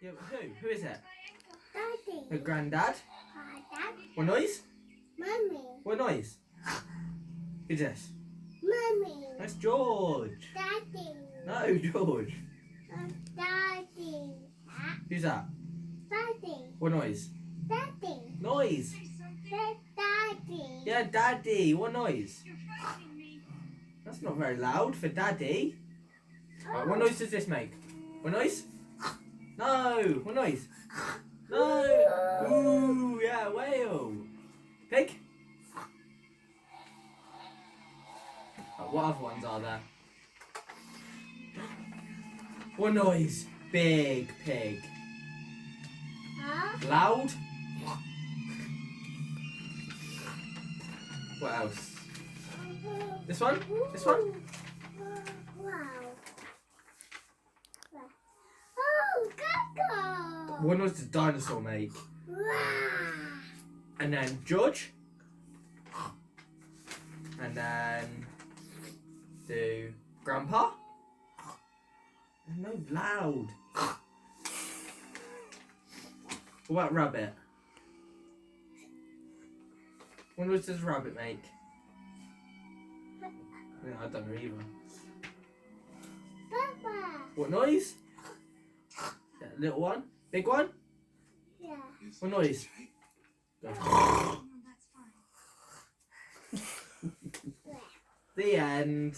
Yeah, who? Who is it? Daddy. Her granddad? Dad. What noise? Mummy. What noise? Who's this? Mummy. That's George. Daddy. No, George. Daddy. Who's that? Daddy. What noise? Daddy. Noise. Daddy. Yeah, Daddy. What noise? That's not very loud for Daddy. Right, what noise does this make? What noise? No. What noise? No. Ooh, yeah, whale. Pig. Right, what other ones are there? What noise? Big pig. Huh? Loud. What else? This one? This one? Wow. Oh, Coco. What noise does dinosaur make? Wow. And then George. And then do Grandpa. No, loud. What about Rabbit? What noise does Rabbit make? Yeah, I don't know either. Peppa. What noise? Yeah, little one? Big one? Yeah. What noise? No, that's fine. The end.